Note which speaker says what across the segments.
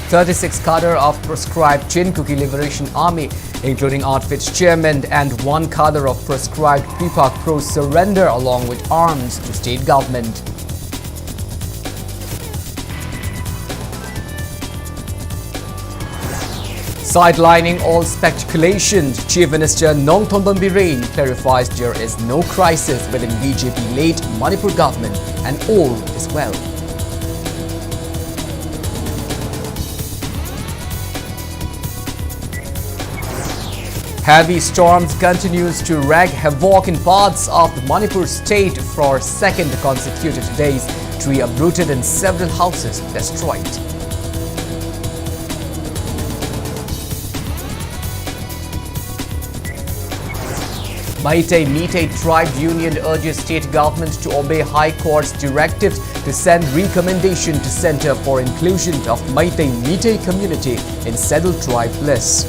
Speaker 1: 36 cadre of proscribed Chin-Kuki Liberation Army, including outfit's chairman, and 1 cadre of proscribed PPAC Pro surrender along with arms to state government. Sidelining all speculations, Chief Minister Nongthomban Bireen clarifies there is no crisis within BJP-led Manipur government and all is well. Heavy storms continues to wreak havoc in parts of Manipur state for second consecutive days. Tree uprooted and several houses destroyed. Meitei Tribe Union urges state government to obey High Court's directives to send recommendation to Center for Inclusion of Meitei community in Scheduled Tribe list.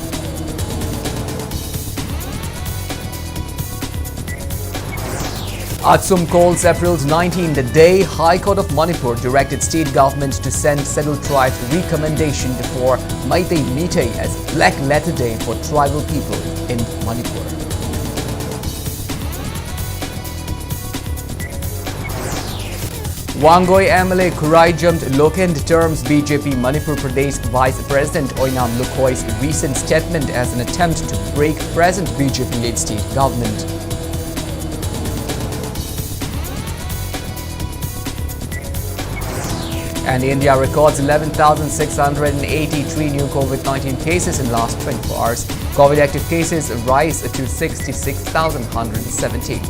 Speaker 1: Atsum calls April 19 the day High Court of Manipur directed state government to send Scheduled Tribe recommendation for Meitei as Black Letter Day for tribal people in Manipur. Wangoi MLA Kurai jumped Lokend terms BJP Manipur Pradesh Vice President Oinam Lukhoi's recent statement as an attempt to break present BJP-led state government. And India records 11,683 new COVID-19 cases in last 24 hours. COVID active cases rise to 66,170.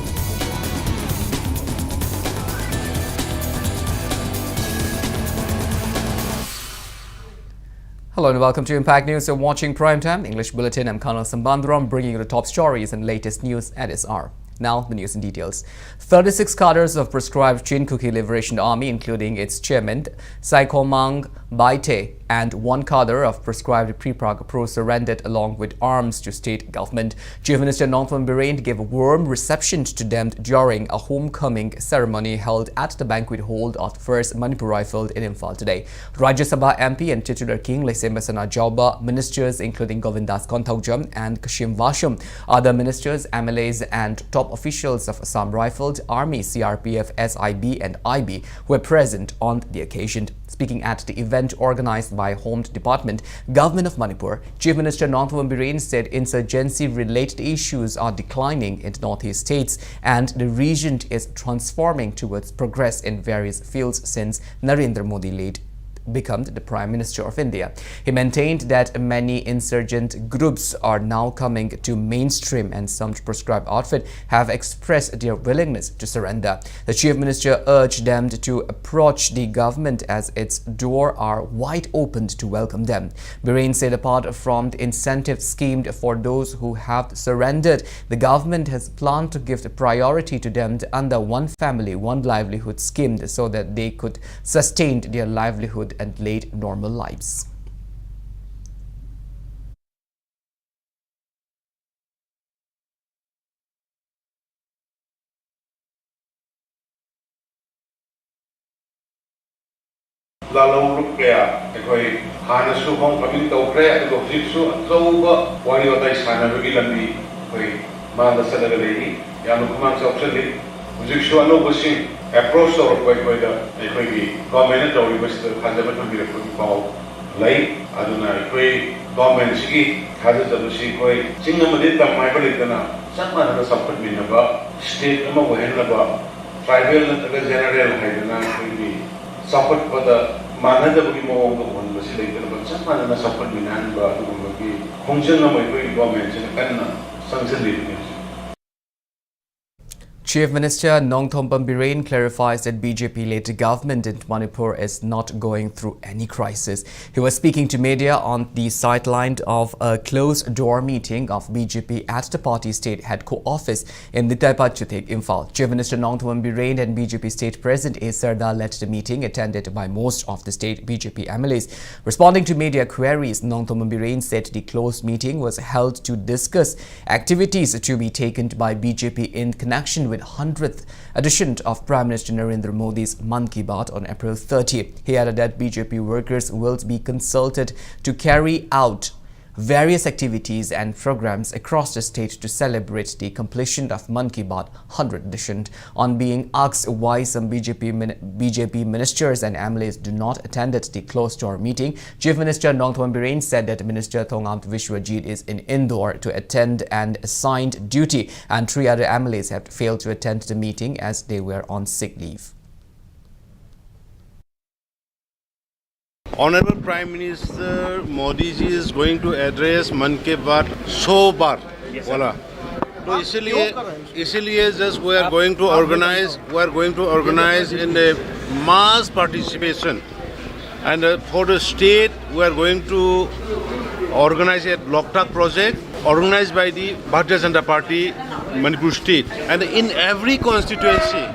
Speaker 1: Hello and welcome to Impact News. You're watching Primetime English Bulletin. I'm KANEL SHAMBANDURAM, bringing you the top stories and latest news at this hour. Now, the news in details. 36 cadres of proscribed Chin-Kuki Liberation Army, including its chairman, Saikomang Baite, and 1 cadre of proscribed PPAC Pro surrendered along with arms to state government. Chief Minister Nongthomban Bireen gave a warm reception to them during a homecoming ceremony held at the banquet hall of 1st Manipur Rifled in Imphal today. Rajya Sabha MP and titular King Lesembasana Jauba, ministers including Govindas Konthaujam and Kashim Vasham, other ministers, MLAs and top officials of Assam Rifled Army, CRPF, SIB and IB were present on the occasion. Speaking at the event organized by Home Department, Government of Manipur, Chief Minister Nongthomban Bireen said insurgency-related issues are declining in northeast states and the region is transforming towards progress in various fields since Narendra Modi become the Prime Minister of India. He maintained that many insurgent groups are now coming to mainstream and some proscribed outfit have expressed their willingness to surrender. The Chief Minister urged them to approach the government as its doors are wide open to welcome them. Bireen said apart from the incentive scheme for those who have surrendered, the government has planned to give the priority to them under One Family, One Livelihood scheme so that they could sustain their livelihood and lead normal lives.
Speaker 2: Lalong look kaya ekoi hana su hong kaming tau kre ato hip su so ba wari otai sana bagi lambi koi manda sadar lehi yanu kumang sa opsali music su anu basing approach or koi da ekoi gi government to bas khanja ba thumbi ko pau lai aduna ekoi government sigi khanja jabu si koi chingna made tam mai bali dana sakma na support mina ba state ama wo hen ba tribal na taga general haidana koi gi support for the manada bagi mo ko bon basi lai dana ba sakma na support mina ba to bagi khongchen na mai koi government na kanna sanction li
Speaker 1: Chief Minister Nongthomban Bireen clarifies that BJP-led government in Manipur is not going through any crisis. He was speaking to media on the sideline of a closed-door meeting of BJP at the party state headquarters office in Nitaipachuthik, Imphal. Chief Minister Nongthomban Bireen and BJP State President A. Sarda led the meeting attended by most of the state BJP MLAs. Responding to media queries, Nongthomban Bireen said the closed meeting was held to discuss activities to be taken by BJP in connection with with 100th edition of Prime Minister Narendra Modi's Mann Ki Baat on April 30. He added that BJP workers will be consulted to carry out various activities and programs across the state to celebrate the completion of Mann Ki Baat 100th edition. On being asked why some BJP ministers and MLAs do not attend the closed-door meeting, Chief Minister Nongthorn Biren said that Minister Thongamt Vishwajit is in Indore to attend an assigned duty, and 3 other MLAs have failed to attend the meeting as they were on sick leave.
Speaker 3: Honorable Prime Minister Modi ji is going to address Mann Ki Baat 100 बार वाला, तो इसलिए just we are going to organize in the mass participation, and for the state we are going to organize a Loktak project organized by the Bharatiya Janata Party Manipur state, and in every constituency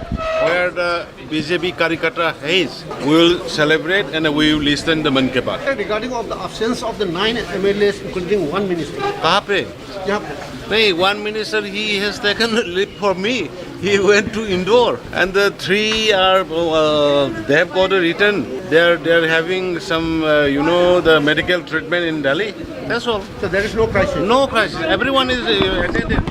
Speaker 3: where the BJP Karikata is, we will celebrate and we will listen to Mann Ki Baat.
Speaker 4: Regarding of the absence of the 9 MLAs, including 1 minister.
Speaker 3: कहाँ पे?
Speaker 4: यहाँ पे.
Speaker 3: नहीं, 1 minister he has taken leave for me. He went to Indore, and the 3 are they have got a return. They are having some the medical treatment in Delhi. That's all.
Speaker 4: So there is no crisis.
Speaker 3: No crisis. Everyone is attended.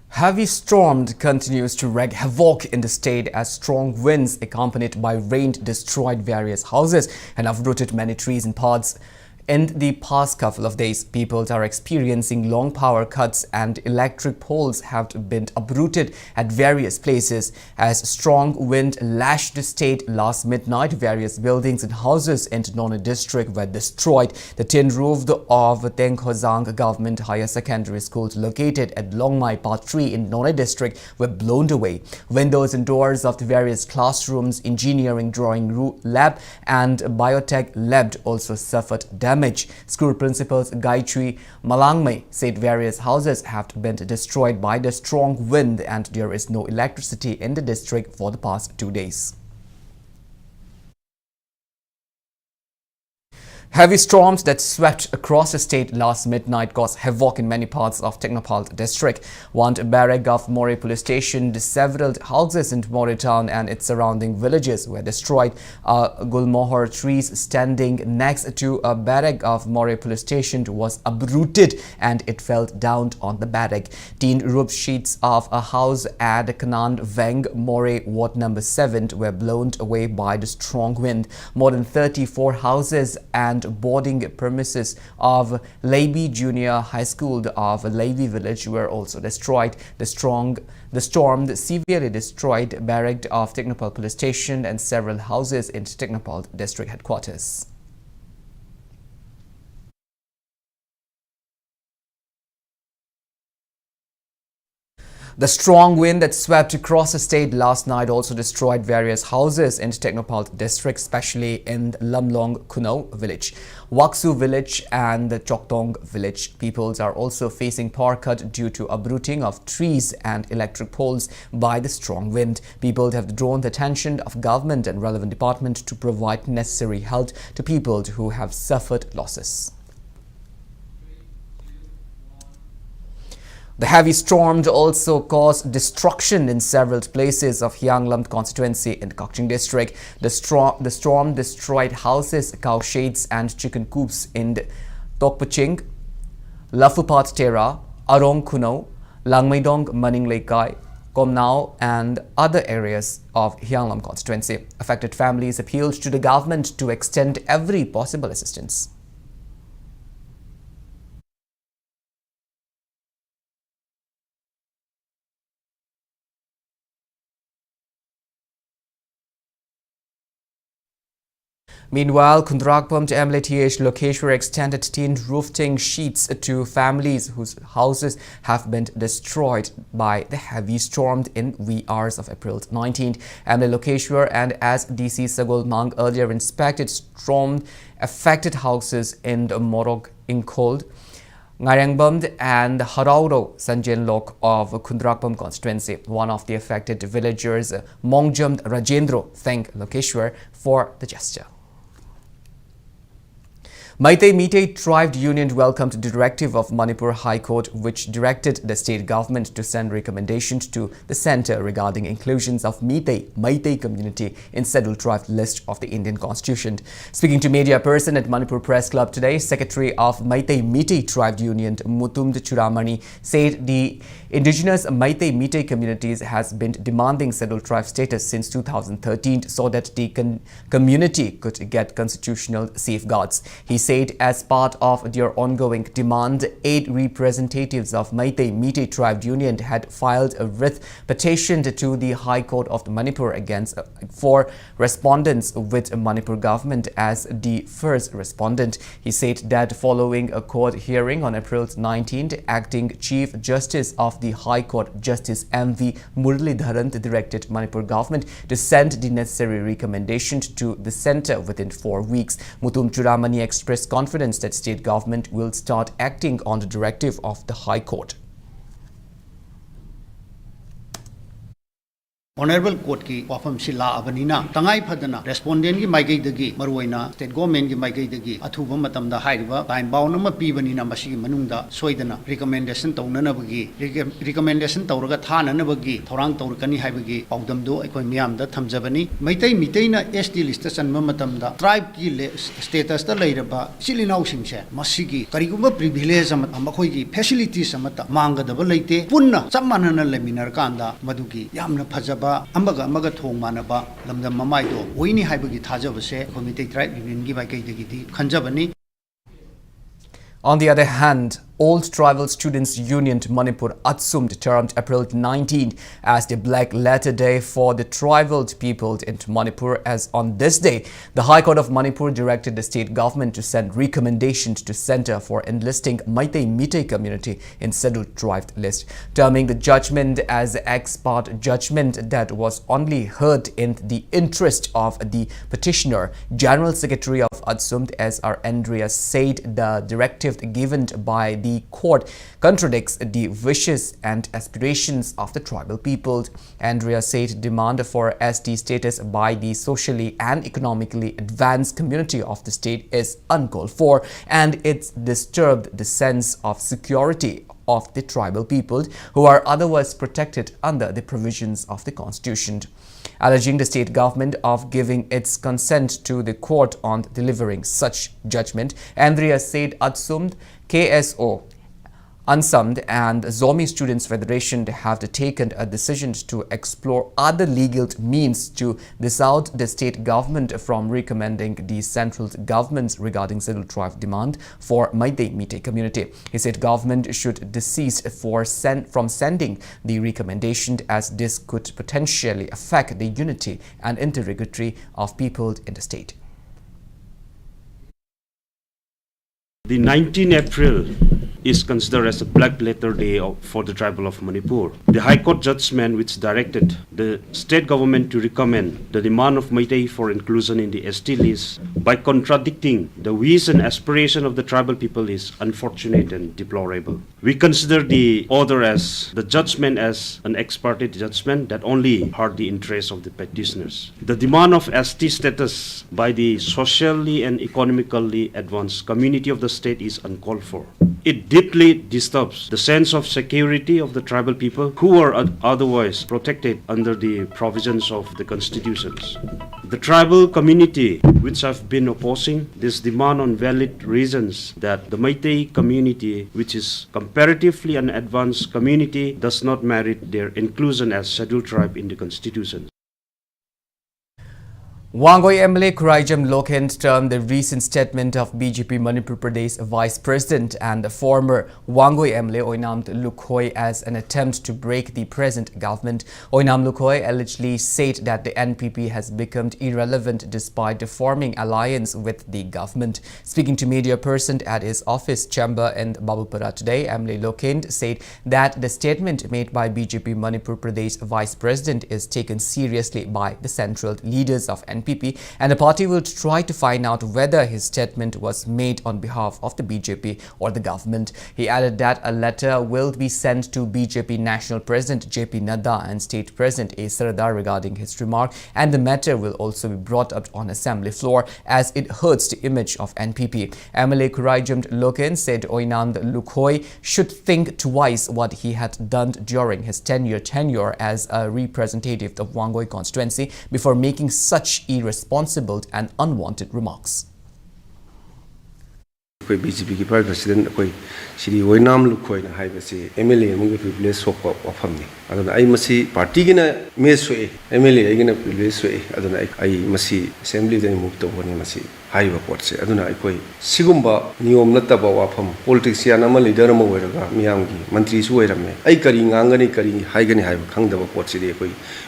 Speaker 1: Heavy storm continues to wreak havoc in the state as strong winds accompanied by rain destroyed various houses and uprooted many trees and pods. In the past couple of days, people are experiencing long power cuts and electric poles have been uprooted at various places. As strong wind lashed the state last midnight, various buildings and houses in Nonne district were destroyed. The tin roof of Tengkhozang Government Higher Secondary School located at Longmai Part 3 in Nonne district were blown away. Windows and doors of the various classrooms, engineering drawing lab and biotech lab also suffered damage. School principals Gayatri Malangmai said various houses have been destroyed by the strong wind and there is no electricity in the district for the past 2 days. Heavy storms that swept across the state last midnight caused havoc in many parts of Technopal district. One barrack of More police station, several houses in More town and its surrounding villages were destroyed. Gulmohar trees standing next to a barrack of More police station was uprooted and it fell down on the barrack. Tin roof sheets of a house at Kanand Veng More Ward number 7 were blown away by the strong wind. More than 34 houses and boarding premises of Leiby Junior High School of Leiby village were also destroyed. The storm severely destroyed barrack of Technopal police station and several houses in Technopal district headquarters. The strong wind that swept across the state last night also destroyed various houses in Technopal district, especially in Lamlong Kuno village, Waksu village and the Choktong village. Peoples are also facing power cut due to uprooting of trees and electric poles by the strong wind. People have drawn the attention of government and relevant department to provide necessary help to people who have suffered losses. The heavy storm also caused destruction in several places of Hyanglam constituency in Kokching district. The storm destroyed houses, cow sheds and chicken coops in Tokpaching, Lafupat Tera, Arong Kuno, Langmaidong Maninglekai, Komnao and other areas of Hyanglam constituency. Affected families appealed to the government to extend every possible assistance. Meanwhile, Kundrakpam to MLTH Lokeshwar extended tin roofing sheets to families whose houses have been destroyed by the heavy storm in wee hours of April 19th. ML Lokeshwar and as DC Sagol Mang earlier inspected storm-affected houses in the Morog Inkold, Ngarangbam and Harauro Sanjan Lok of Kundrakpam constituency. One of the affected villagers, Mongjam Rajendro, thanked Lokeshwar for the gesture. Meitei Meitei Tribe Union welcomed the directive of Manipur High Court, which directed the state government to send recommendations to the centre regarding inclusions of Meitei community in scheduled tribe list of the Indian Constitution. Speaking to media person at Manipur Press Club today, Secretary of Meitei Meitei Tribe Union Mutum Churamani said the indigenous Meitei Meitei communities has been demanding scheduled tribe status since 2013 so that the community could get constitutional safeguards. He said as part of their ongoing demand, 8 representatives of Meitei Meitei Tribe Union had filed a writ petition to the High Court of Manipur against 4 respondents, with Manipur government as the first respondent. He said that following a court hearing on April 19th, Acting Chief Justice of the High Court, Justice M.V. Muralidharan, directed Manipur government to send the necessary recommendations to the centre within 4 weeks. Mutum Churamani expressed confidence that state government will start acting on the directive of the High Court.
Speaker 4: Honorable Court ki wafam sila abanina tangai phadana respondent ki maigai dagi maruaina state government ki maigai dagi athuba matamda haiba time bound ma pibanina masi manungda soidana recommendation tawnana bagi recommendation tawraga thanana bagi thorang tawrakani haibagi paudamdo aikoi miyamda thamjabani Meitei Meitei na SD list chanba matamda tribe ki status ta leiraba silinau singse masigi karigumba privilege amakoi ki facilities amata mangadaba leite punna chammanana leminar kanda madugi yamna phajaba amaga thong manaba lamdam mamai do oini haibagi thajabase committee tribe union gi bai kai dagi khanjabani.
Speaker 1: On the other hand, Old Tribal Students Union Manipur Atsumd termed April 19 as the Black Letter Day for the tribal people in Manipur, as on this day, the High Court of Manipur directed the state government to send recommendations to Centre for enlisting Meitei Meitei community in scheduled tribe list, terming the judgment as ex parte judgment that was only heard in the interest of the petitioner. General Secretary of Atsumd, S.R. Andrea, said the directive given by the court contradicts the wishes and aspirations of the tribal people. Andrea said demand for ST status by the socially and economically advanced community of the state is uncalled for, and it's disturbed the sense of security of the tribal people who are otherwise protected under the provisions of the Constitution. Alleging the state government of giving its consent to the court on delivering such judgment, Andrea said Atsumd, KSO, Ansumd and Zomi Students Federation have taken a decision to explore other legal means to dissuade the state government from recommending the central governments regarding scheduled tribe demand for Meitei Meitei community. He said government should desist from sending the recommendation, as this could potentially affect the unity and integrity of people in the state.
Speaker 5: The 19th April is considered as a Black Letter Day for the tribal of Manipur. The High Court judgment which directed the state government to recommend the demand of Meitei for inclusion in the ST list by contradicting the wish and aspiration of the tribal people is unfortunate and deplorable. We consider the order as the judgment as an ex parte judgment that only hurt the interests of the petitioners. The demand of ST status by the socially and economically advanced community of the state is uncalled for. It deeply disturbs the sense of security of the tribal people who are otherwise protected under the provisions of the constitutions. The tribal community, which have been opposing this demand on valid reasons that the Meitei community, which is comparatively an advanced community, does not merit their inclusion as scheduled tribe in the constitution.
Speaker 1: Wangoi MLA Kuraijam Lokhen termed the recent statement of BJP Manipur Pradesh Vice President and the former Wangoi MLA Oinam Lukhoi as an attempt to break the present government. Oinam Lukhoi allegedly said that the NPP has become irrelevant despite forming alliance with the government. Speaking to media person at his office chamber in Babupara today, MLA Lokhen said that the statement made by BJP Manipur Pradesh Vice President is taken seriously by the central leaders of NPP NPP, and the party will try to find out whether his statement was made on behalf of the BJP or the government. He added that a letter will be sent to BJP National President JP Nadda and State President A. Sardar regarding his remark, and the matter will also be brought up on assembly floor as it hurts the image of NPP. MLA Kuraijamt Loken said Oinam Lukhoi should think twice what he had done during his 10-year tenure as a representative of Wangoi constituency before making such irresponsible and unwanted remarks.
Speaker 6: BJP Vice President Shri Oinam Lukhoi na haibasi MLA among privilege sokwa wafamni aduna ai masi party gina mesoi MLA gina privilege soi aduna ai masi assembly dai move tawani masi haiba potse aduna ai sigumba niyom nataba wafam politician ama leader ama oiraga miyamgi mantri su oiramne ai kari ngangani kari haigani haiba khangdaba potse de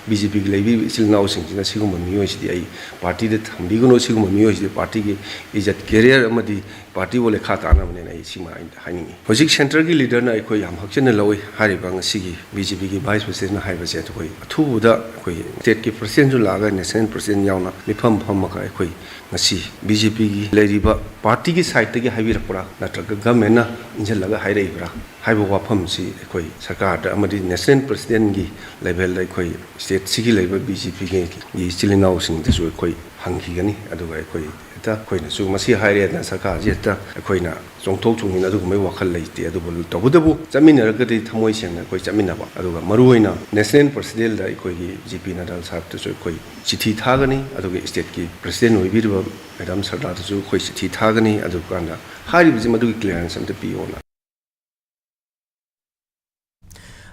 Speaker 6: BJP gi leibi silnau singina sigumba miyoi sidi ai party de thambigono sigumba miyoi sidi party gi ijat career amadi party wole khata na mane ai sima haningi Hojik Center ki leader na ikoi yam hakchen lawi hariba ngasi BJP ki vice president na haiba se koi thu da koi state ki president ju laga national president yauna mifam pham ka koi ngasi BJP ki leriba party ki side ki haibi rakura natraga government na injal laga hairei bra haiba wafam si koi sarkar da amadi national president gi level da koi state sigi level BJP ki chilinau sing da so koi hangi gani aduga koi ta koina su masi haire na sarkar jeta koina chongthok chungin adu mai wakhal leite adu bol tobudabu jamina ragati thamoi sengna koi jamina ba aduga maruoina national president da koi gi GP Nadal sahab to koi chithi thagani aduga state ki president oibirba madam Sardar to koi chithi thagani adu kanda hari biji madu clearance am to piona.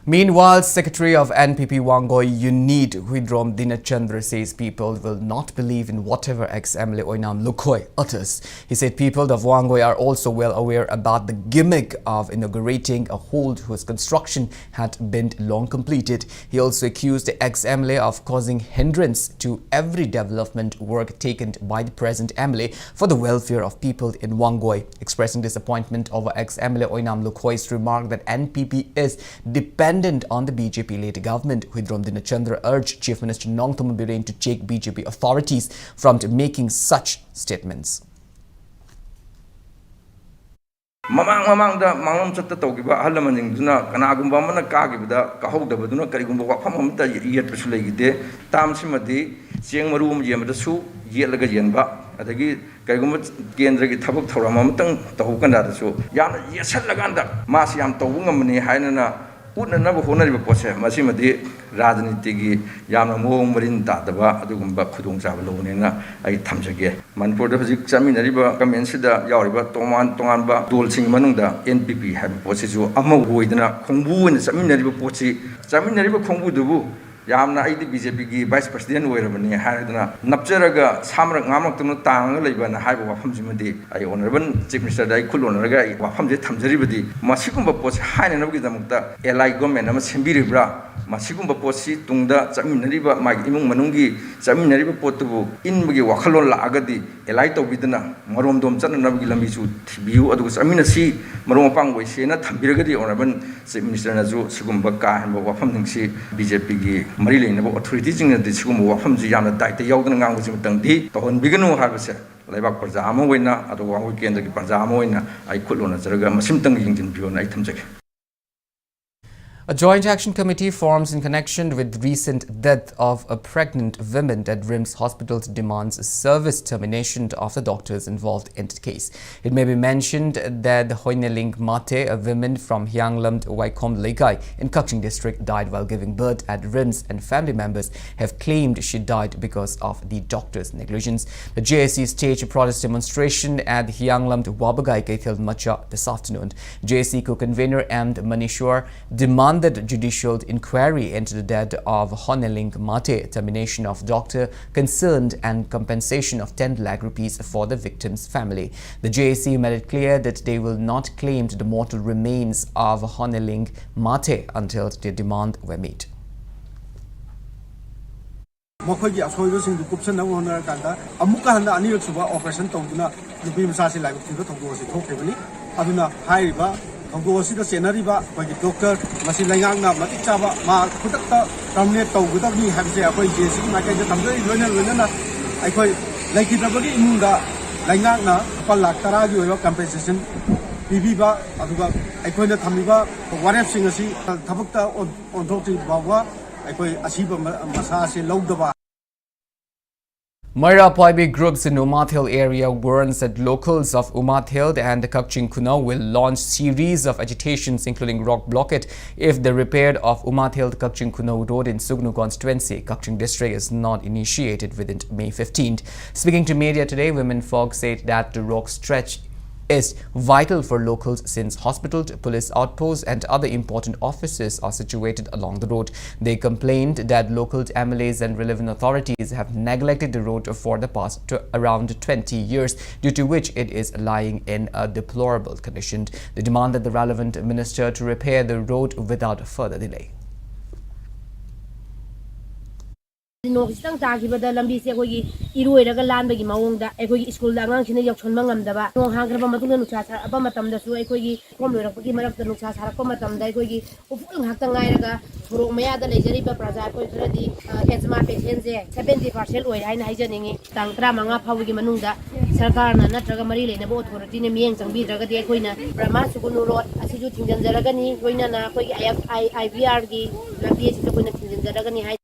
Speaker 1: Meanwhile, Secretary of NPP Wangoi Unit Huidrom Dinachandra says people will not believe in whatever ex-MLA Oinam Lukhoi utters. He said people of Wangoi are also well aware about the gimmick of inaugurating a hold whose construction had been long completed. He also accused the ex-MLA of causing hindrance to every development work taken by the present MLA for the welfare of people in Wangoi. Expressing disappointment over ex-MLA Oinam Lukhoi's remark that NPP is dependent on the BJP-led government, Huidrom Dinachandra urged Chief Minister Nongthombam Birren to check BJP authorities from making such statements.
Speaker 7: Mamang da mangam chatta tawgiba halaman duna kanagumba mana kagibda kahogdabaduna karigumba wafam amta yet pasulegide tamsimadi cheng marum yemada su yelaga yenba adagi karigumba kendra gi thabak thoram amtang tawkanda su yana yesalaganda mas yam tawungamni hainana Utnanabu honariba pose masimadi Rajaniti gi yamna mong marin dadaba adugumba khudong chaba lowne ai thamjage Manipur da hojik chaminariba kamensida yawriba tonganba dolsing manungda NPP hab posisu ama woidana khongbu ne chaminariba pochi chaminariba khongbu dubu yamna aidi BJP gi vice president oirabani haidana napjaraga samrak ngamak tunu tang leibana haiba wafamjimadi ai honorable chief minister dai khulonaraga ai wafamje thamjaribadi masigumba pochi haina nabgi damukta LI government ama sembiribra masigumba pochi tungda chaminariba magi imung manungi chaminariba potubu inbagi wakhalon laagadi LI tobidana maromdom chananabgi lambisu thibiu aduga chaminasi maromapang boisena thambiragadi honorable chief minister naju sigumba ka hanba wafamningsi BJP gi Mari Lena authorities in the Sum Wafamzi Yana Dita Yogan Tangdi, Tohon Bigano Harvest, Labak Pazamo winner, at one weekend the Pazamo winner, I could on a Zerga, Masimtang in Pion item.
Speaker 1: A joint action committee forms in connection with recent death of a pregnant woman at RIMS Hospital demands service termination of the doctors involved in the case. It may be mentioned that the Hoineling Mate, a woman from Hyanglam Waikom Lekai in Kaching district, died while giving birth at RIMS, and family members have claimed she died because of the doctor's negligence. The JSC staged a protest demonstration at Hyanglam Wabagai Kaithil Macha this afternoon. JSC co-convener M. Manishwar demanded judicial inquiry into the death of Honeling Mate, termination of doctor concerned, and compensation of 10 lakh rupees for the victim's family. The JAC made it clear that they will not claim the mortal remains of Honeling Mate until their demand were met.
Speaker 8: Mokogi asoido sing dukupsan na honor kanda amuka handa ani suba operation tongduna nubi masasi lai ko tongdo si thokebani aduna haiba tongdo si da senariba kogi doctor masi laingang na mati chaba ma khutakta terminate tawgudabni habse akoi jesi ma kai tamjai loina na ꯑꯩꯈꯣꯏ ꯂꯩꯈꯤꯗꯕꯒꯤ ꯏꯃꯨꯡꯗ ꯂꯩꯉꯥꯛꯅ ꯂꯨꯄꯥ ꯂꯥꯈ 10ꯒꯤ ꯑꯣꯏꯕ compensation ꯄꯤꯕꯤꯕ ꯑꯗꯨꯒ ꯑꯩꯈꯣꯏꯅ ꯊꯝꯃꯤꯕ ꯋꯥꯔꯦꯞꯁꯤꯡ ꯑꯁꯤ ꯊꯕꯛꯇ ꯑꯣꯟꯊꯣꯛꯇ꯭ꯔꯤ ꯐꯥꯎꯕ ꯑꯩꯈꯣꯏ ꯑꯁꯤꯕ ꯃꯁꯥ ꯑꯁꯤ ꯂꯧꯗꯕ.
Speaker 1: Maira Paibi groups in Umathil area warns that locals of Umathil and Kakching Kunau will launch series of agitations including rock blockade if the repair of Umathil Kakching Kunau road in Sugnu constituency, Kakching district, is not initiated within May 15th. Speaking to media today, women folk said that the rock stretch is vital for locals since hospitals, police outposts and other important offices are situated along the road. They complained that local MLAs and relevant authorities have neglected the road for the past around 20 years, due to which it is lying in a deplorable condition. They demanded the relevant minister to repair the road without further delay.
Speaker 9: Noxtang Takibada Lambisi, Iruega Landbagi Maunda, Eki School, Langan, Yakshon Mangamdaba, no Hangra Matuna, Abamatam, the Suekogi, Pomaki Marak, the Nuchas, Harakomatam, Daikogi, Hatangaga, Romea, the Legeriba Praza, ready, Ketsma patients, 70% oil, and hygienic, Tankra Manga, Pawigi Manunda, Sarkarna, Natraga Marilla, and about Rotina Miens and Bidraga de Aquina, Ramasukunu Road, Asidu Tingan Guinana, IVRG, Lapies, the Zaragani.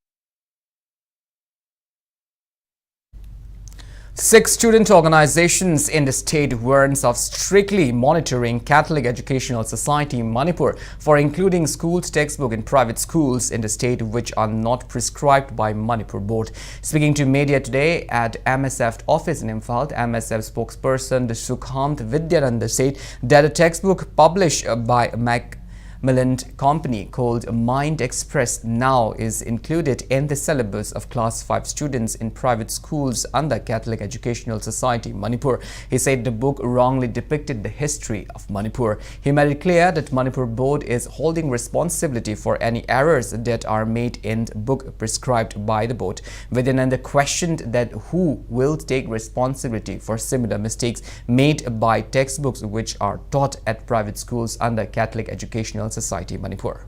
Speaker 1: 6 student organizations in the state warns of strictly monitoring Catholic Educational Society Manipur for including schools textbook in private schools in the state which are not prescribed by Manipur board. Speaking to media today at MSF office in Imphal, MSF spokesperson Sukhamt Vidyananda said that a textbook published by Macmillan Company called Mind Express now is included in the syllabus of class 5 students in private schools under Catholic Educational Society Manipur. He said the book wrongly depicted the history of Manipur. He made it clear that Manipur board is holding responsibility for any errors that are made in the book prescribed by the board. Vidyananda questioned that who will take responsibility for similar mistakes made by textbooks which are taught at private schools under Catholic Educational Society Manipur.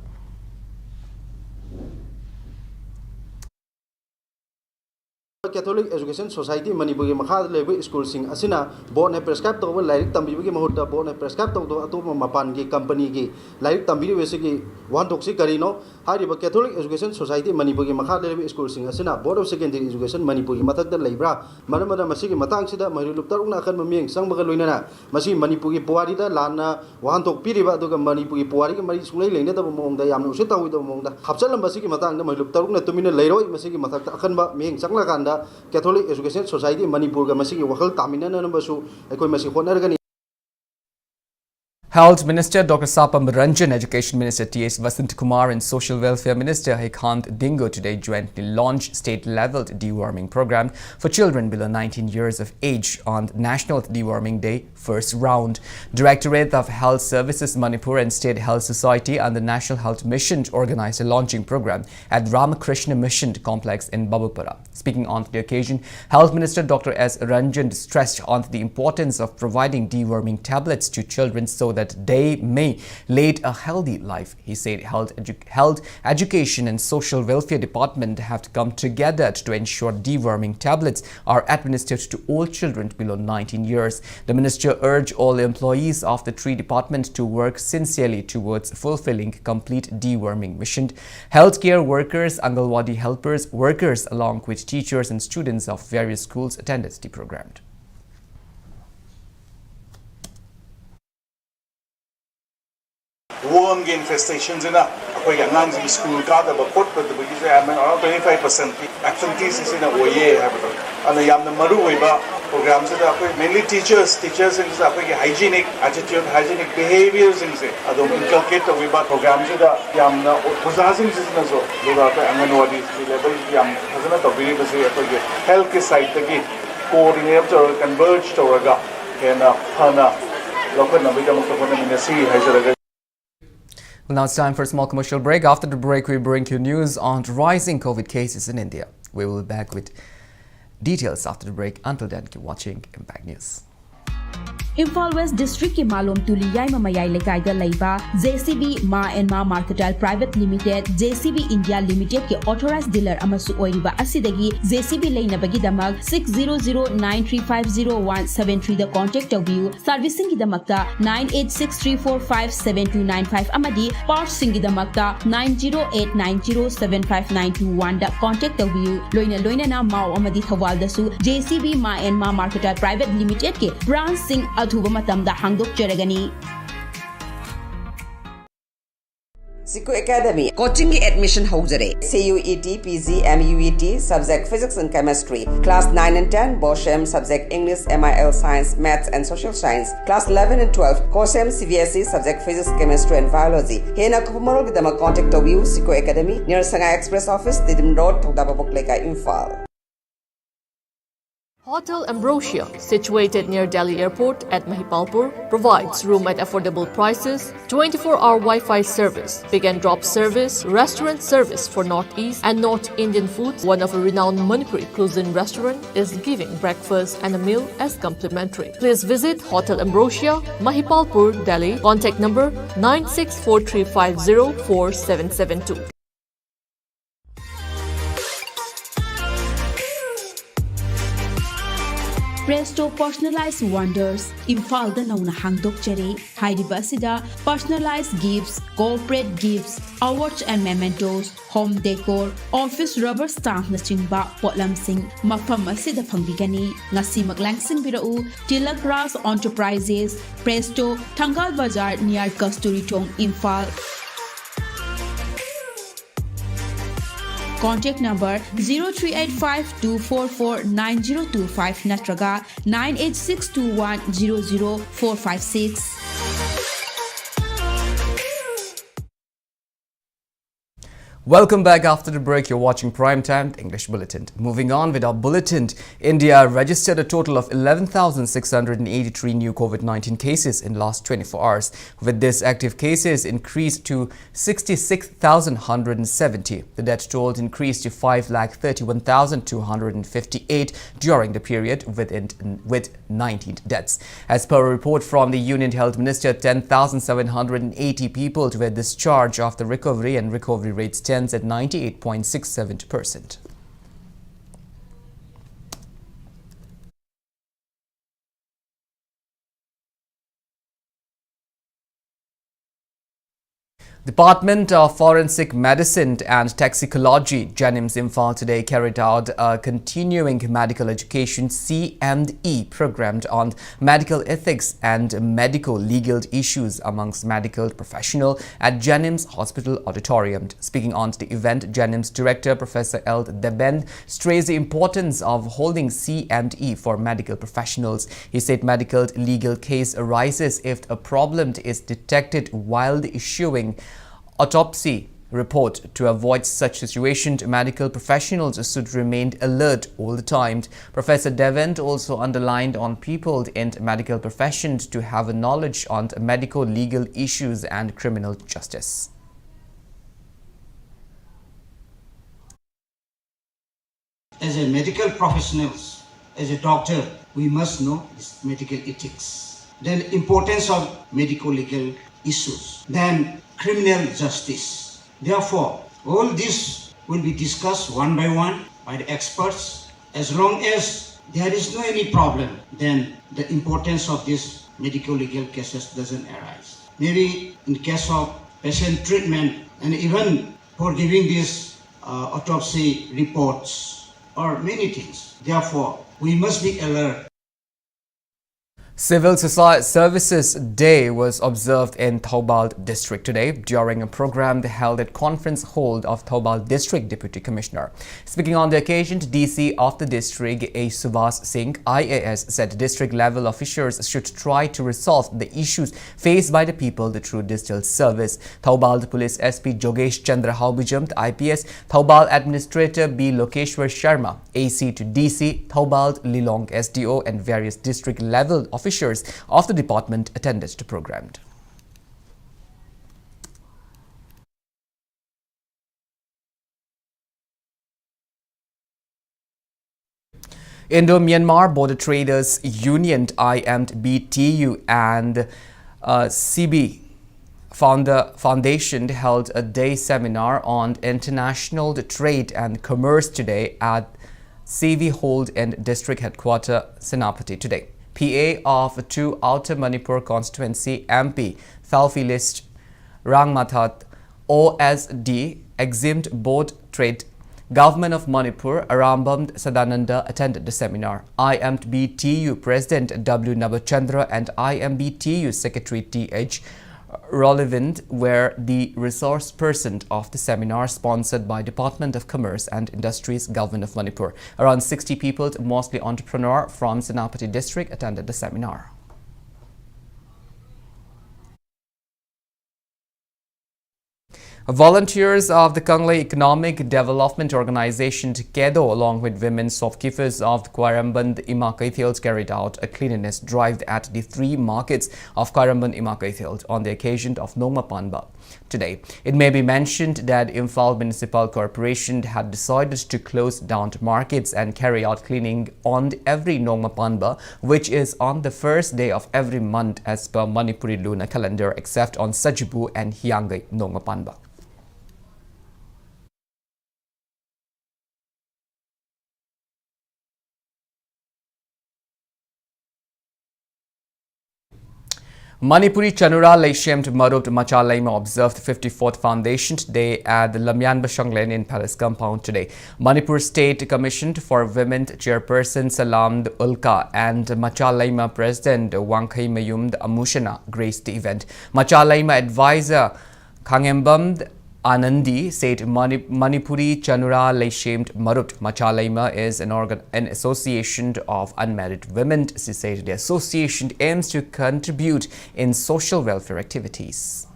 Speaker 10: Catholic Education Society Manipur Makha Level School Sing Asina, born a prescribed over like Tambi Mahuta, born a prescribed over Atoma Mapangi Company, like Tambi Vesiki, one toxic Carino, Hariba Catholic Education Society Manipur Makha Level School Sing Asina, Board of Secondary Education Manipur Matak the Libra, Madamada Masiki Matangsida, Marilutaruna Kanming, Sangbagaluna, Masi Manipuri Puarida, Lana, one tok Piriba to Manipuri Puari, Marisule, Lena among the Yamusita with among the Hapsalam Masiki Matang, Marilutaruna, Tumina Leroy, Masiki Matakanba, Ming Sanglakanda. Catholic Education Society Manipur Masiki Wakal Tamina Nambasu, Ekomasi Honergani.
Speaker 1: Health Minister Dr. Sapam Ranjan, Education Minister T.S. Vasant Kumar and Social Welfare Minister Hekant Dingo today jointly launched state-level deworming program for children below 19 years of age on National Deworming Day first round. Directorate of Health Services Manipur and State Health Society and the National Health Mission organized a launching program at Ramakrishna Mission Complex in Babupara. Speaking on the occasion, Health Minister Dr. S. Ranjan stressed on the importance of providing deworming tablets to children so that they may lead a healthy life. He said health, education and social welfare department have to come together to ensure deworming tablets are administered to all children below 19 years. The minister urged all employees of the three departments to work sincerely towards fulfilling complete deworming mission. Healthcare workers, Angalwadi helpers, workers along with teachers and students of various schools attended the program.
Speaker 11: Worm infestations in a school card of a port, but around 25% activities is in a way. And the Yam Maruiba programs mainly teachers in hygienic attitude, hygienic behaviors in inculcate the programs in the Yam possessing business of Anganwadi level Yam health side the coordinate or converge to Raga and Hana local Naviga.
Speaker 1: Well, now it's time for a small commercial break. After the break, we bring you news on rising COVID cases in India. We will be back with details after the break. Until then, keep watching Impact News.
Speaker 12: Imphal West District ki Malom Tuli Yaima Mayai Lekai da Laiba, JCB Ma and Ma Marketal Private Limited, JCB India Limited ki authorized dealer amasu oiriba asidagi JCB Lainabagi Damag 60093500173 the contact of you, servicing ki damakta 9863457295 amadi parts singi damakta 9089075921 the contact of you, Loina na Mao amadi Thawal dasu JCB Ma and Ma Marketal Private Limited ki branch sing athuba matamda hangdok jaragani.
Speaker 13: Siku Academy coaching ki admission houjare CUET PG MUET subject physics and chemistry class 9 and 10 BOSHEM subject English MIL science maths and social science class 11 and 12 COSEM CVSE subject physics chemistry and biology hena kupumoro gidama contact of you Siku Academy near Sanga Express office Didim Road Thogdababok Leka Imphal.
Speaker 14: Hotel Ambrosia, situated near Delhi Airport at Mahipalpur, provides room at affordable prices, 24-hour Wi-Fi service, pick and drop service, restaurant service for Northeast and North Indian foods. One of a renowned Manipuri cuisine restaurant is giving breakfast and a meal as complimentary. Please visit Hotel Ambrosia, Mahipalpur, Delhi. Contact number 9643504772.
Speaker 12: Presto Personalized Wonders, Imphal da nauna hangdok jare, hairiba asida personalized gifts, corporate gifts, awards and mementos, home decor, office rubber stamp na chingba potlam sing mafam asida phangbigani. Ngasi maglangsing birau Tilak Ras Enterprises, Presto, Thangal Bazar near Kasturi Thong, Imphal. Contact number 0385-244-9025 natraga 98621-00456.
Speaker 1: Welcome back after the break. You're watching Primetime, the English Bulletin. Moving on with our bulletin, India registered a total of 11,683 new COVID-19 cases in last 24 hours. With this, active cases increased to 66,170. The death toll increased to 5,31,258 during the period, with 19 deaths. As per a report from the Union Health Minister, 10,780 people were discharged after recovery, and recovery rates at 98.67%. Department of Forensic Medicine and Toxicology, JANIMS Imphal today carried out a continuing medical education C&E program on medical ethics and medical legal issues amongst medical professionals at JANIMS Hospital Auditorium. Speaking on the event, JANIMS Director Professor L. Deben stressed the importance of holding C&E for medical professionals. He said medical legal case arises if a problem is detected while issuing autopsy report. To avoid such situations, medical professionals should remain alert all the time. Professor Devent also underlined on people in medical professions to have a knowledge on medical legal issues and criminal justice.
Speaker 15: As a medical professionals, as a doctor, we must know this medical ethics, then importance of medical legal issues, then criminal justice. Therefore, all this will be discussed one by one by the experts. As long as there is no any problem, then the importance of this medical legal cases doesn't arise. Maybe in case of patient treatment and even for giving these autopsy reports or many things. Therefore, we must be alert.
Speaker 1: Civil Services Day was observed in Thoubal District today during a program held at Conference Hall of Thoubal District Deputy Commissioner. Speaking on the occasion, DC of the district, A. Subhas Singh, IAS, said district-level officials should try to resolve the issues faced by the people through digital service. Thoubal Police SP Jogesh Chandra Haubijam, IPS, Thoubal Administrator B. Lokeshwar Sharma, AC to DC, Thoubal Lilong SDO, and various district-level officials of the department attended the program. Indo-Myanmar Border Traders Union IMBTU and CB Foundation held a day seminar on international trade and commerce today at CV Hold and District Headquarters, Senapati today. PA of 2 Outer Manipur Constituency MP Thalfi List Rangmathat OSD exempt board trade Government of Manipur Arambam Sadananda attended the seminar. IMBTU President W. Nabachandra and IMBTU Secretary T.H. Rolivand were the resource person of the seminar sponsored by Department of Commerce and Industries, Government of Manipur. Around 60 people, mostly entrepreneurs from Senapati district, attended the seminar. Volunteers of the KANEL Economic Development Organization KEDO along with women shopkeepers of the Kwaramband Imakaithild carried out a cleanliness drive at the 3 markets of Kwaramband Imakaithild on the occasion of Nongma Panba. Today, it may be mentioned that Imphal Municipal Corporation had decided to close down markets and carry out cleaning on every Nongma Panba, which is on the first day of every month as per Manipuri lunar calendar, except on Sajibu and Hyangai Nongma Panba. Manipuri Chanura Leishemt Marupt Machalaima observed the 54th Foundation Day at the Lamyan Bashanglen in Palace Compound today. Manipur State Commissioned for Women Chairperson Salam Ulka and Machalaima President Wangkai Mayum Amushana graced the event. Machalaima advisor Kangembam Anandi said Manipuri Chanura Leishemt Marut Machalaima is an association of unmarried women. She said the association aims to contribute in social welfare activities.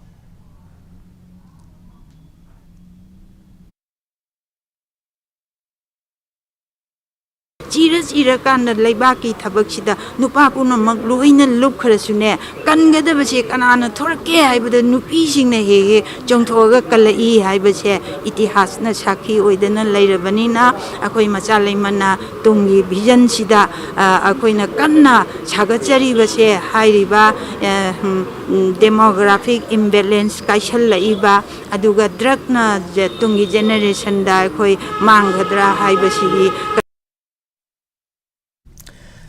Speaker 16: Jiras Irakana Lebaki Tabakshida, Nupapuna Magluina Lukrasune, Kangadabase Kanana Torque, I would Nupishing the He, Jontoga Kalai, I was here, Itihasna Saki, Widena Later Vanina, Akoi Masalimana, Tungi, Bijan Sida, Akoina Kana, Chagachari was here, Hairiba, demographic imbalance, Kaishala Iba, Aduga Drakna, Tungi generation, Dakoi, Mangadra, Haibasi.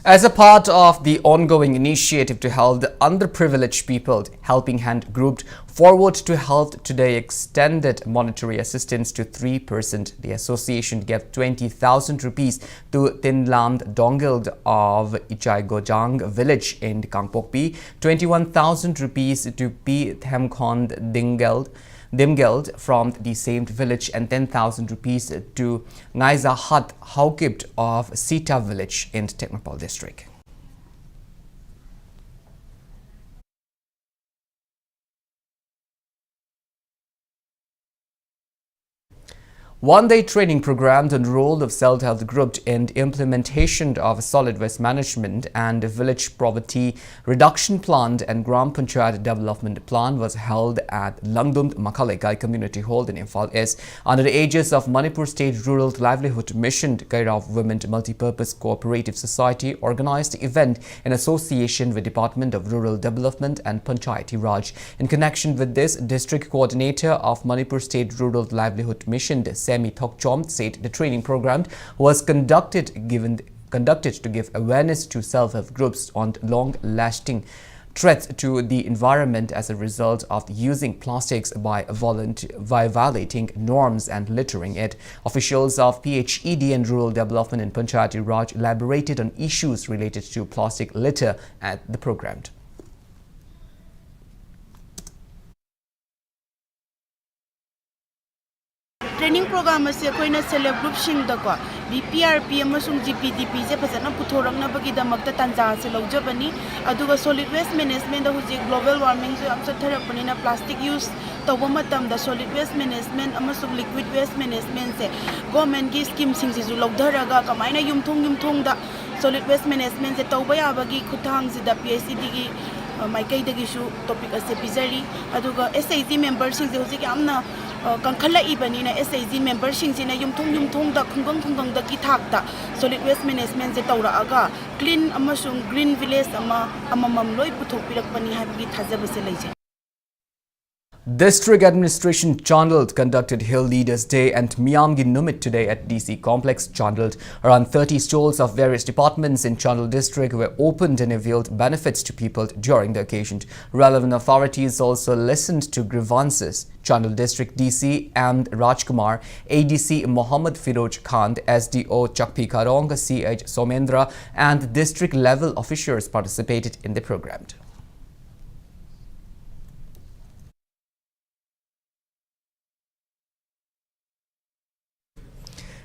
Speaker 1: As a part of the ongoing initiative to help the underprivileged people, Helping Hand grouped forward to help today extended monetary assistance to 3%. The association gave 20,000 rupees to Tinlamd Dongild of Ichaigojang village in Kangpokpi, 21,000 rupees to P. Themkhond Dimgeld from the same village and 10,000 rupees to Ngaiza Hat Haukipt of Sita village in Teknopal district. One-day training program on the role of self-help group in implementation of solid waste management and village poverty reduction plan and Gram Panchayat development plan was held at Langdum Makalekai Community Hall in Imphal East under the aegis of Manipur State Rural Livelihood Mission. Kairav Women Multipurpose Cooperative Society organized the event in association with Department of Rural Development and Panchayati Raj. In connection with this, District Coordinator of Manipur State Rural Livelihood Mission, Semi Thokchom, said the training program was conducted to give awareness to self-help groups on long-lasting threats to the environment as a result of using plastics by violating norms and littering it. Officials of PHED and Rural Development and Panchayati Raj elaborated on issues related to plastic litter at the program.
Speaker 17: Training program is a self group shing the BPRP amasung GPDP je phasana puthorangna bagi damakta tanja se lawjabani aduga solid waste management da huji global warming so amsa tharapani na plastic use tawba matam da solid waste management amasung liquid waste management se government gi scheme sing ji lawdharaga kamaina yumthong da solid waste management se tawba ya bagi khuthang ji da PHCD gi maikai da gi shu topic ase pizari aduga SAT members sing je huji amna kangkhalai na SAG member singina yumthong da khunggang da ki thak da solid waste management je tawra aga clean amasung green village amamam loi puthok pirak pani habgi thajaba se leije.
Speaker 1: District Administration Chandald conducted Hill Leaders Day and Miyamgi Numit today at DC Complex Chandald. Around 30 stalls of various departments in Chandald district were opened and revealed benefits to people during the occasion. Relevant authorities also listened to grievances. Chandald District DC and Rajkumar, ADC Mohammad Firoj Khan, SDO Chakpi Karong, CH Somendra and district level officials participated in the program.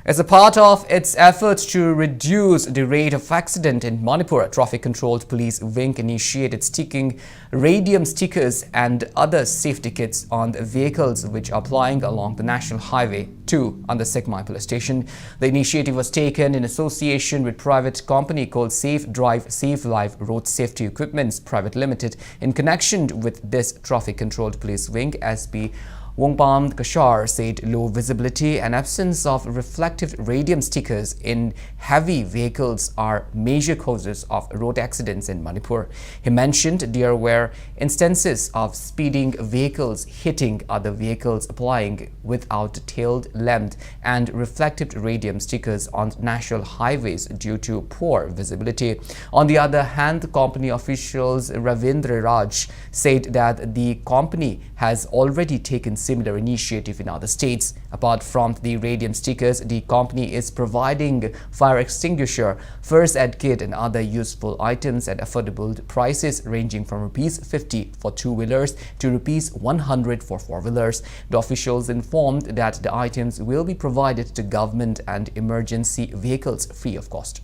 Speaker 1: As a part of its efforts to reduce the rate of accident in Manipur, a traffic controlled police wing initiated sticking radium stickers and other safety kits on the vehicles which are plying along the National Highway 2 on the Sekmai police station. The initiative was taken in association with private company called Safe Drive Safe Life Road Safety Equipments Private Limited. In connection with this traffic controlled police wing, SB Wongpam Kashar said low visibility and absence of reflective radium stickers in heavy vehicles are major causes of road accidents in Manipur. He mentioned there were instances of speeding vehicles hitting other vehicles applying without detailed length and reflective radium stickers on national highways due to poor visibility. On the other hand, company officials Ravindra Raj said that the company has already taken similar initiative in other states. Apart from the radium stickers, the company is providing fire extinguisher, first aid kit and other useful items at affordable prices ranging from ₹50 for two-wheelers to ₹100 for four-wheelers. The officials informed that the items will be provided to government and emergency vehicles free of cost.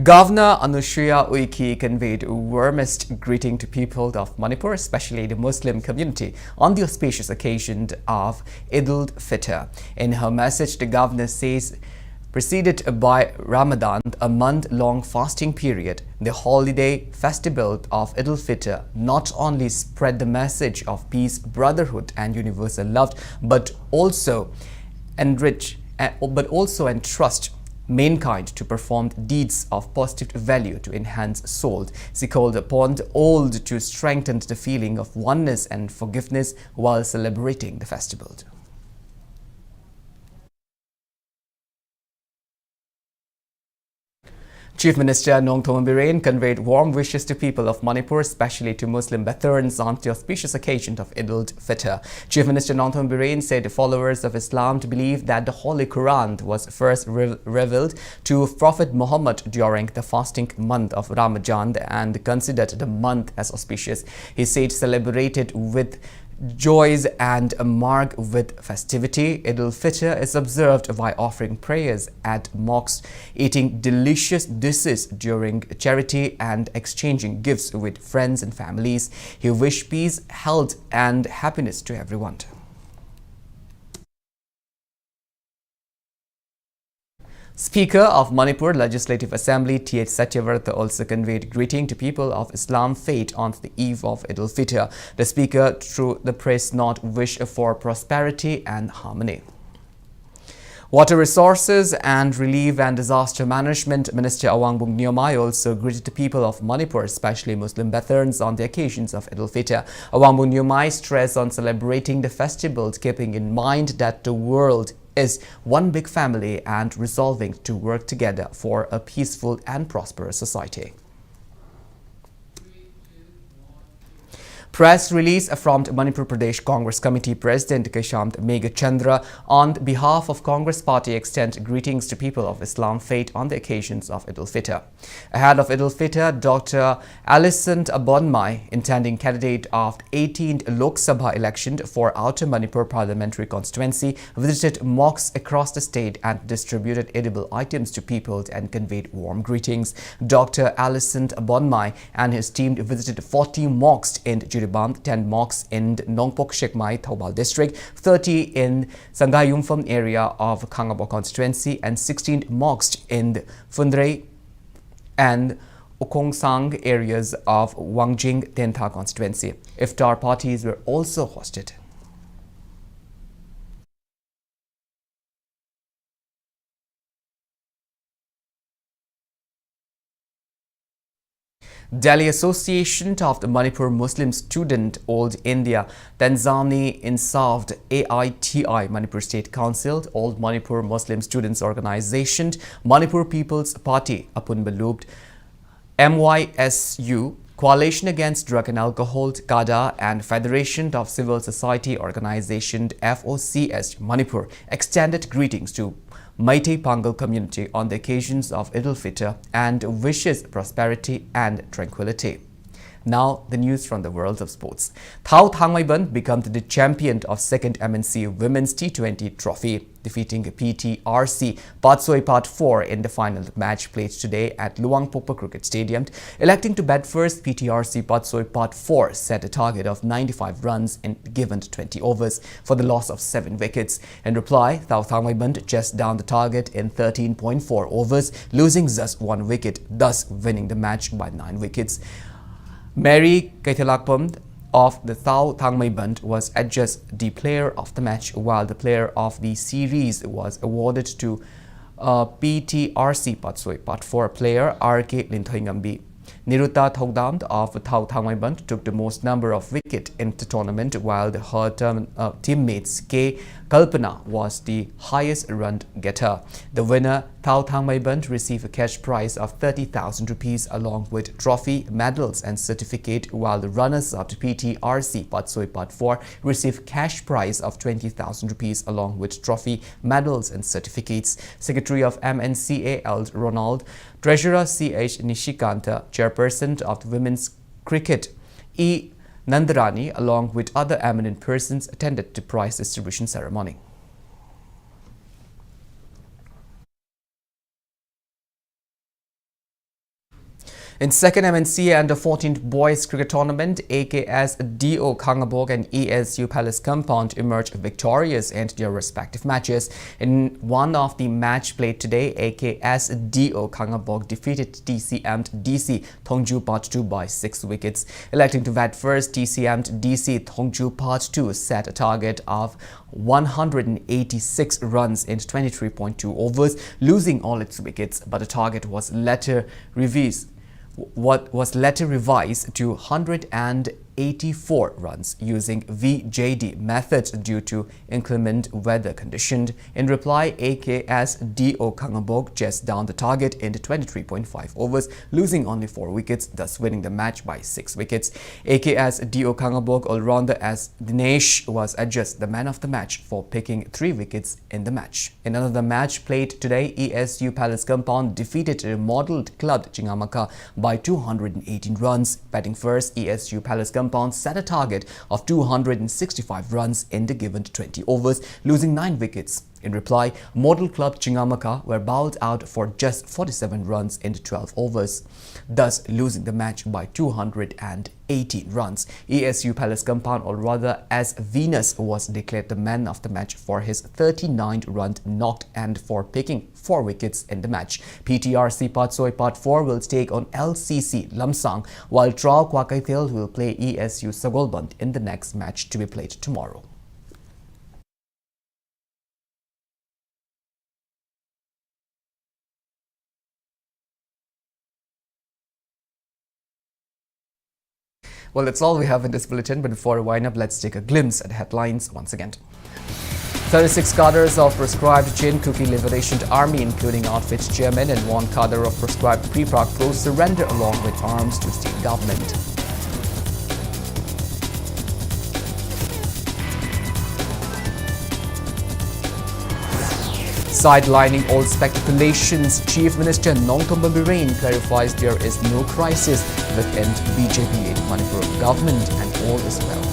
Speaker 1: Governor Anushya Uike conveyed warmest greeting to people of Manipur, especially the Muslim community, on the auspicious occasion of Eid-ul-Fitr. In her message, the governor says, preceded by Ramadan, a month-long fasting period, the holiday festival of Eid-ul-Fitr not only spread the message of peace, brotherhood and universal love, but also entrust mankind to perform deeds of positive value to enhance soul. She called upon all to strengthen the feeling of oneness and forgiveness while celebrating the festival. Chief Minister Nongthoman Biren conveyed warm wishes to people of Manipur, especially to Muslim veterans, on the auspicious occasion of Eid-ul-Fitr. Chief Minister Nongthoman Biren said the followers of Islam believe that the Holy Quran was first revealed to Prophet Muhammad during the fasting month of Ramadan and considered the month as auspicious. He said celebrated with joys and marked with festivity. Eid-ul-Fitr is observed by offering prayers at mosques, eating delicious dishes during charity and exchanging gifts with friends and families. He wished peace, health and happiness to everyone. Speaker of Manipur Legislative Assembly T.H. Satyavartha also conveyed greeting to people of Islam faith on the eve of Eid-ul-Fitr. The Speaker, through the press note, wished for prosperity and harmony. Water Resources and Relief and Disaster Management Minister Awangbung Nyomai also greeted the people of Manipur, especially Muslim veterans, on the occasions of Eid-ul-Fitr. Awangbung Nyomai stressed on celebrating the festival, keeping in mind that the world is one big family and resolving to work together for a peaceful and prosperous society. Press release from Manipur Pradesh Congress Committee President Keshamt Meghachandra on behalf of Congress Party extend greetings to people of Islam faith on the occasions of Eid-ul-Fitr. Ahead of Eid-ul-Fitr, Dr. Alicent Abonmai, intending candidate of 18th Lok Sabha election for Outer Manipur Parliamentary Constituency, visited mosques across the state and distributed edible items to people and conveyed warm greetings. Dr. Alicent Abonmai and his team visited 40 mosques in 10 mosques in Nongpok Shekmai, Thoubal district, 30 in Sangayumpham area of Khangabo constituency and 16 mosques in Fundrei and Okongsang areas of Wangjing Tentha constituency. Iftar parties were also hosted. Delhi Association of the Manipur Muslim Student Old India Tanzani Insafed AITI Manipur State Council Old Manipur Muslim Students Organization Manipur People's Party Apun Balubd MYSU Coalition Against Drug and Alcohol CADA and Federation of Civil Society Organization FOCS Manipur extended greetings to Meitei Pangal community on the occasions of Eid al-Fitr and wishes prosperity and tranquility. Now, the news from the world of sports. Thao Thangmaiban became the champion of second MNC Women's T20 Trophy, defeating PTRC Patsoi Part 4 in the final match played today at Luangpokpa Cricket Stadium. Electing to bat first, PTRC Patsoi Part 4 set a target of 95 runs in given 20 overs for the loss of 7 wickets. In reply, Thao Thangmaiban just down the target in 13.4 overs, losing just 1 wicket, thus winning the match by 9 wickets. Mary Kaithalakpam of the Thao Thangmaiban was adjudged the player of the match, while the player of the series was awarded to PTRC Patsoi Part 4 player RK Linthoingambi. Niruta Thogdam of Thao Thangmaiban took the most number of wickets in the tournament, while her teammates K. Kalpana was the highest run getter. The winner, Thao Thangmaiban, received a cash prize of 30,000 rupees along with trophy, medals and certificate, while the runners-up to PTRC Patsoi Part 4 received cash prize of 20,000 rupees along with trophy, medals and certificates. Secretary of MNCA L. Ronald, Treasurer C.H. Nishikanta, Chairperson of the Women's Cricket E. Nandarani, along with other eminent persons, attended the prize distribution ceremony. In second MNCA Under 14 Boys Cricket Tournament, AKS DO Kangabog and ESU Palace Compound emerged victorious in their respective matches. In one of the match played today, AKS DO Kangabog defeated TCM DC Thongju Part 2 by 6 wickets. Electing to bat first, TCM DC Thongju Part 2 set a target of 186 runs in 23.2 overs, losing all its wickets, but the target was later revised to 184 runs using VJD method due to inclement weather conditions. In reply, AKS DO Kangabog just down the target in 23.5 overs, losing only 4 wickets, thus winning the match by 6 wickets. AKS DO Kangabog all-rounder as Dinesh was adjudged the man of the match for picking 3 wickets in the match. In another match played today, ESU Palace Compound defeated a modelled club Chingamaka by 218 runs. Batting first, ESU Palace Compound set a target of 265 runs in the given 20 overs, losing 9 wickets. In reply, Model Club Chingamaka were bowled out for just 47 runs in 12 overs, thus losing the match by 218 runs. ESU Palace Compound, or rather as Venus, was declared the man of the match for his 39-run knocked and for picking 4 wickets in the match. PTRC Patsoi Part 4 will take on LCC Lamsang, while Trao Kwakaithil will play ESU Sagolband in the next match to be played tomorrow. Well, that's all we have in this bulletin, but before we wind up, let's take a glimpse at the headlines once again. 36 cadres of proscribed Chain Cookie Liberation Army, including outfit chairman and 1 cadre of proscribed Pre-Prague Pro, surrender along with arms to state government. Sidelining all speculations, Chief Minister Nongthom Birain clarifies there is no crisis within BJP in Manipur government and all is well.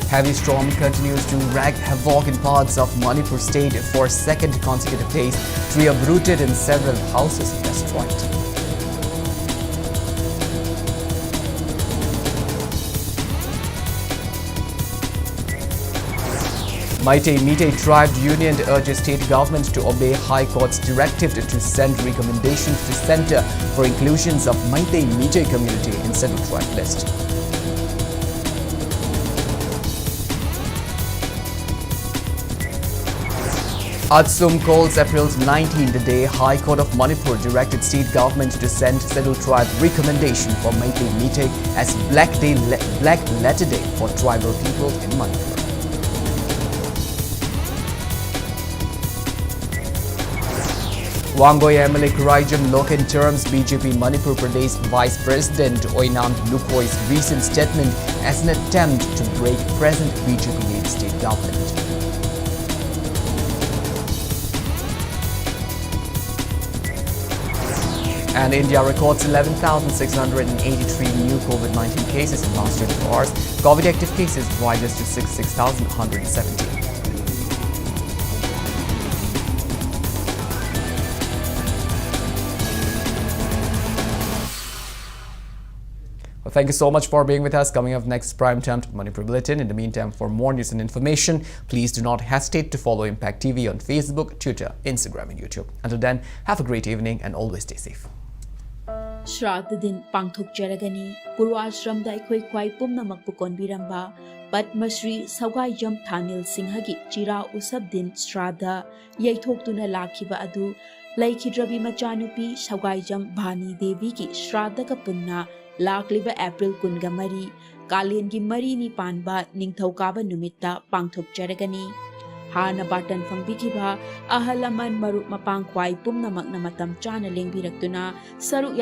Speaker 1: Heavy storm continues to wreak havoc in parts of Manipur state for 2nd consecutive days. 3 uprooted and several houses destroyed. Meitei Meitei Tribe Union urges state government to obey High Court's directive to send recommendations to Centre for inclusions of Meitei Meitei community in Scheduled Tribe list. Atsum calls April 19, the day High Court of Manipur directed state government to send Scheduled Tribe recommendation for Meitei Meitei as Black Letter Day for tribal people in Manipur. Wangoy MLA Kuraijam Loken terms BJP Manipur Pradesh Vice President Oinam Lukoi's recent statement as an attempt to break present BJP-led state government. And India records 11,683 new COVID-19 cases in the last 24 hours. COVID active cases rises to 66,170. Well, thank you so much for being with us. Coming up next, Prime Time Manipur Bulletin. In the meantime, for more news and information, please do not hesitate to follow Impact TV on Facebook, Twitter, Instagram and YouTube. Until then, have a great evening and always stay safe.
Speaker 12: Shraddha din pangthokjaragani Purvashramda aikhoi khwai pumnamak pukon biramba Padma Shri Saugaijam Thanil Singhagi Chira Usab din Shraddha yaithoktuna lakhiba adu laikhidrabi machanupi Saugaijam Bhani Devi ki Shraddha ka punna lakliba April kunga mari Kalien gi mari ni panba ningthaukaba numitta pangthokjaragani Hana batan fangbikiba ahalaman maruk mapang khwai pumnamak na matam chana lengbirak tuna saruk